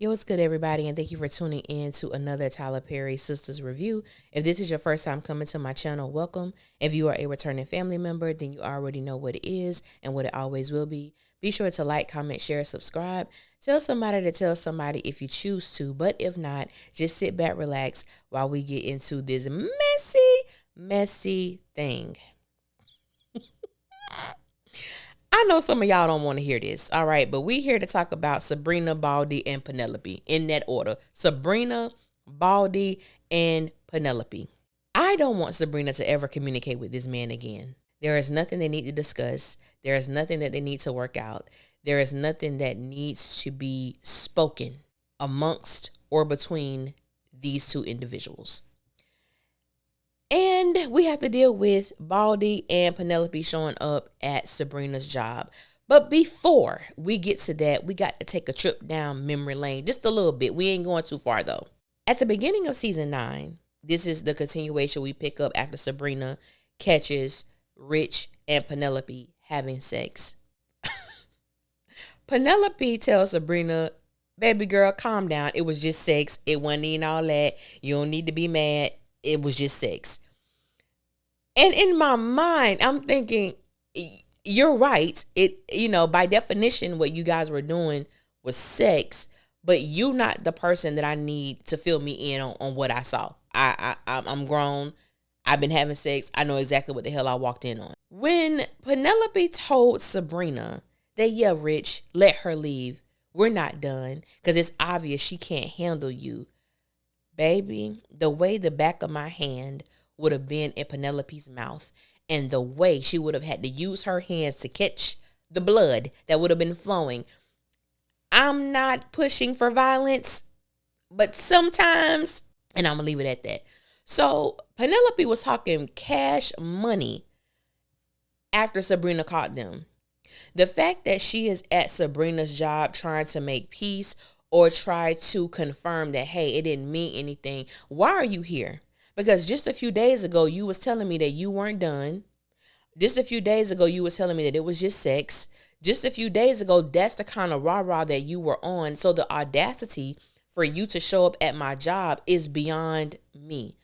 Yo, what's good, everybody, and thank you for tuning in to another Tyler Perry Sistas review. If this is your first time coming to my channel, welcome. If you are a returning family member, then you already know what it is and what it always will be. Be sure to like, comment, share, subscribe. Tell somebody to tell somebody if you choose to, but if not, just sit back, relax while we get into this messy thing. I know some of y'all don't want to hear this, all right? But we here to talk about Sabrina, Baldy, and Penelope in that order. Sabrina, Baldy, and Penelope. I don't want Sabrina to ever communicate with this man again. There is nothing they need to discuss. There is nothing that they need to work out. There is nothing that needs to be spoken amongst or between these two individuals. And we have to deal with Baldy and Penelope showing up at Sabrina's job. But before we get to that, we got to take a trip down memory lane just a little bit. We ain't going too far, though. At the beginning of season 9, this is the continuation we pick up after Sabrina catches Rich and Penelope having sex. Penelope tells Sabrina, baby girl, calm down. It was just sex. It wasn't even all that. You don't need to be mad. It was just sex. And in my mind, I'm thinking, you're right. By definition, what you guys were doing was sex, but you're not the person that I need to fill me in on what I saw. I'm grown. I've been having sex. I know exactly what the hell I walked in on. When Penelope told Sabrina that, yeah, Rich, let her leave. We're not done because it's obvious she can't handle you. Baby, the way the back of my hand would have been in Penelope's mouth and the way she would have had to use her hands to catch the blood that would have been flowing. I'm not pushing for violence, but sometimes, and I'm going to leave it at that. So Penelope was talking cash money after Sabrina caught them. The fact that she is at Sabrina's job trying to make peace or try to confirm that, hey, it didn't mean anything. Why are you here? Because just a few days ago, you was telling me that you weren't done. Just a few days ago, you was telling me that it was just sex. Just a few days ago, that's the kind of rah-rah that you were on. So the audacity for you to show up at my job is beyond me.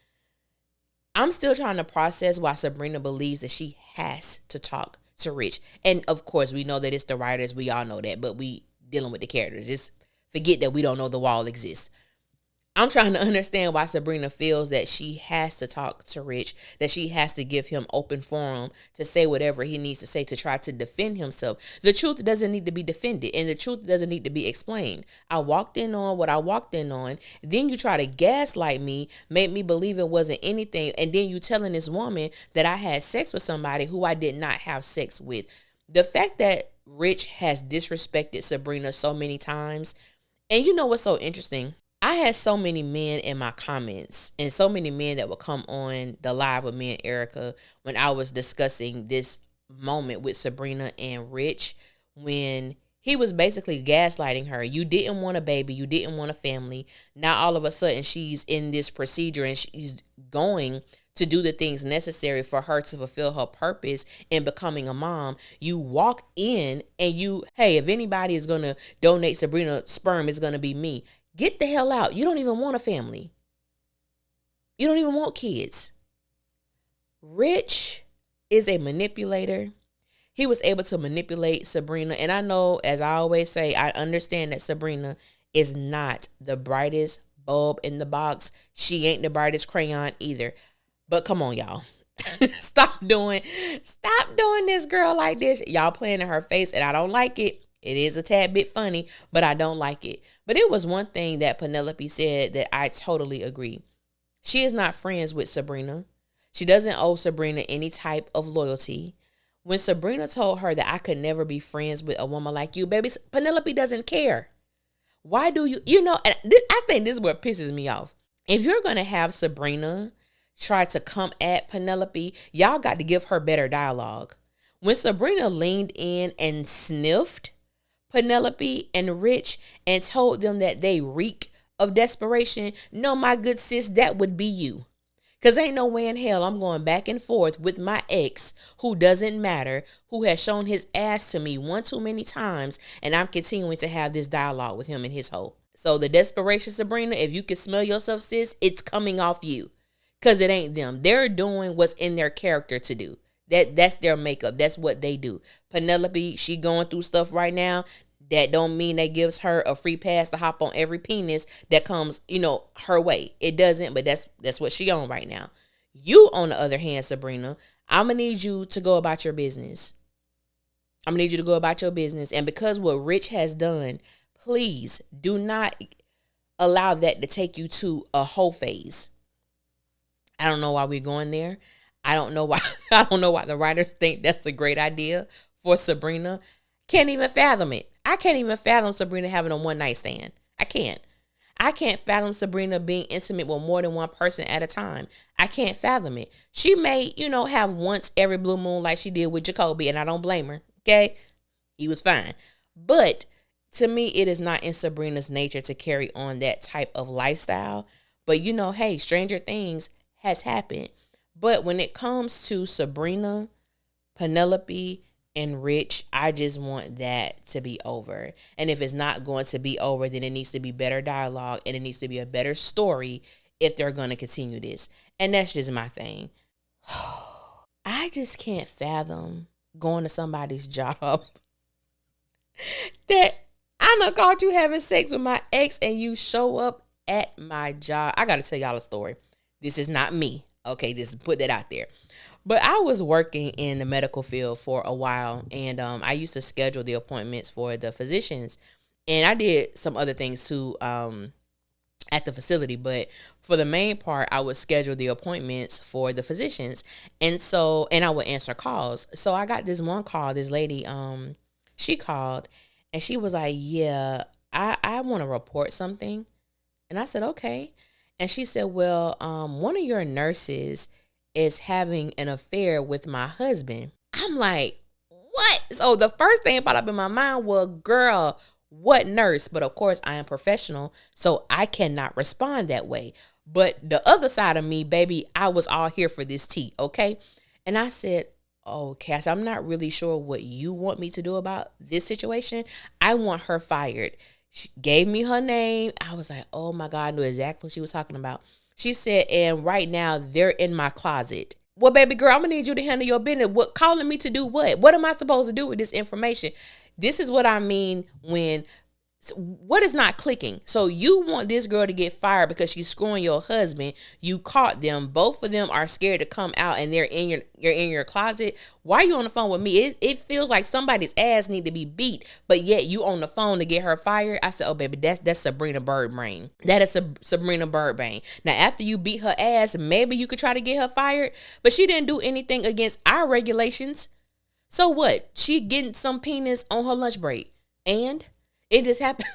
I'm still trying to process why Sabrina believes that she has to talk to Rich. And of course, we know that it's the writers. We all know that, but we dealing with the characters. Just forget that we don't know the wall exists. I'm trying to understand why Sabrina feels that she has to talk to Rich, that she has to give him open forum to say whatever he needs to say to try to defend himself. The truth doesn't need to be defended, and the truth doesn't need to be explained. I walked in on what I walked in on. Then you try to gaslight me, make me believe it wasn't anything, and then you telling this woman that I had sex with somebody who I did not have sex with. The fact that Rich has disrespected Sabrina so many times, and you know what's so interesting? I had so many men in my comments and so many men that would come on the live with me and Erica when I was discussing this moment with Sabrina and Rich, when he was basically gaslighting her. You didn't want a baby. You didn't want a family. Now all of a sudden she's in this procedure and she's going to do the things necessary for her to fulfill her purpose in becoming a mom. You walk in and hey, if anybody is going to donate Sabrina sperm, it's going to be me. Get the hell out. You don't even want a family. You don't even want kids. Rich is a manipulator. He was able to manipulate Sabrina. And I know, as I always say, I understand that Sabrina is not the brightest bulb in the box. She ain't the brightest crayon either. But come on, y'all. Stop doing this girl like this. Y'all playing in her face, and I don't like it. It is a tad bit funny, but I don't like it. But it was one thing that Penelope said that I totally agree. She is not friends with Sabrina. She doesn't owe Sabrina any type of loyalty. When Sabrina told her that I could never be friends with a woman like you, baby, Penelope doesn't care. Why do you, and I think this is what pisses me off. If you're going to have Sabrina try to come at Penelope, y'all got to give her better dialogue. When Sabrina leaned in and sniffed Penelope and Rich and told them that they reek of desperation, no, my good sis, that would be you. Because ain't no way in hell I'm going back and forth with my ex, who doesn't matter, who has shown his ass to me one too many times, and I'm continuing to have this dialogue with him and his hoe. So the desperation, Sabrina, if you can smell yourself, sis, it's coming off you. Because it ain't them. They're doing what's in their character to do. That's their makeup. That's what they do. Penelope, she going through stuff right now. That don't mean that gives her a free pass to hop on every penis that comes, her way. It doesn't, but that's what she on right now. You, on the other hand, Sabrina, I'm going to need you to go about your business. I'm going to need you to go about your business. And because what Rich has done, please do not allow that to take you to a whole phase. I don't know why we're going there. I don't know why the writers think that's a great idea for Sabrina. Can't even fathom it. I can't even fathom Sabrina having a one night stand. I can't fathom Sabrina being intimate with more than one person at a time. I can't fathom it. She may, have once every blue moon like she did with Jacoby, and I don't blame her. Okay? He was fine. But to me, it is not in Sabrina's nature to carry on that type of lifestyle. But hey, stranger things has happened. But when it comes to Sabrina, Penelope, and Rich, I just want that to be over. And if it's not going to be over, then it needs to be better dialogue and it needs to be a better story if they're going to continue this. And that's just my thing. I just can't fathom going to somebody's job that I done caught you having sex with my ex and you show up at my job. I got to tell y'all a story. This is not me. Okay, just put that out there. But I was working in the medical field for a while, and I used to schedule the appointments for the physicians. And I did some other things too at the facility. But for the main part, I would schedule the appointments for the physicians. And I would answer calls. So I got this one call, this lady, she called, and she was like, yeah, I want to report something. And I said, okay. And she said, well, one of your nurses is having an affair with my husband. I'm like, what? So the first thing that popped up in my mind was, girl, what nurse? But of course, I am professional, so I cannot respond that way. But the other side of me, baby, I was all here for this tea, okay? And I said, oh, Cass, I'm not really sure what you want me to do about this situation. I want her fired. She gave me her name. I was like, oh my God, I knew exactly what she was talking about. She said, and right now they're in my closet. Well, baby girl, I'm going to need you to handle your business. What, calling me to do what? What am I supposed to do with this information? This is what I mean when, what is not clicking? So you want this girl to get fired because she's screwing your husband. You caught them. Both of them are scared to come out and you're in your closet. Why are you on the phone with me? It feels like somebody's ass need to be beat, but yet you on the phone to get her fired. I said, oh baby, that's Sabrina Bird brain. That is Sabrina Bird brain. Now after you beat her ass, maybe you could try to get her fired, but she didn't do anything against our regulations. So what? She getting some penis on her lunch break, and it just happened.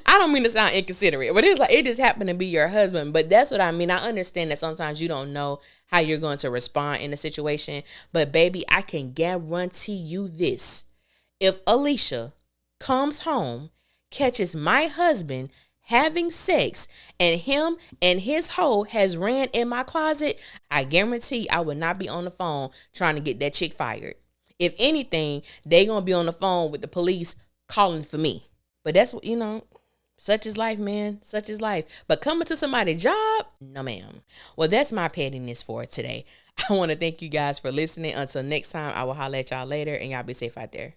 I don't mean to sound inconsiderate, but it's like it just happened to be your husband. But that's what I mean. I understand that sometimes you don't know how you're going to respond in a situation. But baby, I can guarantee you this. If Alicia comes home, catches my husband having sex, and him and his hoe has ran in my closet, I guarantee I would not be on the phone trying to get that chick fired. If anything, they going to be on the phone with the police calling for me. But that's what, such is life, man. Such is life. But coming to somebody's job, no ma'am. Well, that's my pettiness for today. I want to thank you guys for listening. Until next time, I will holler at y'all later, and y'all be safe out there.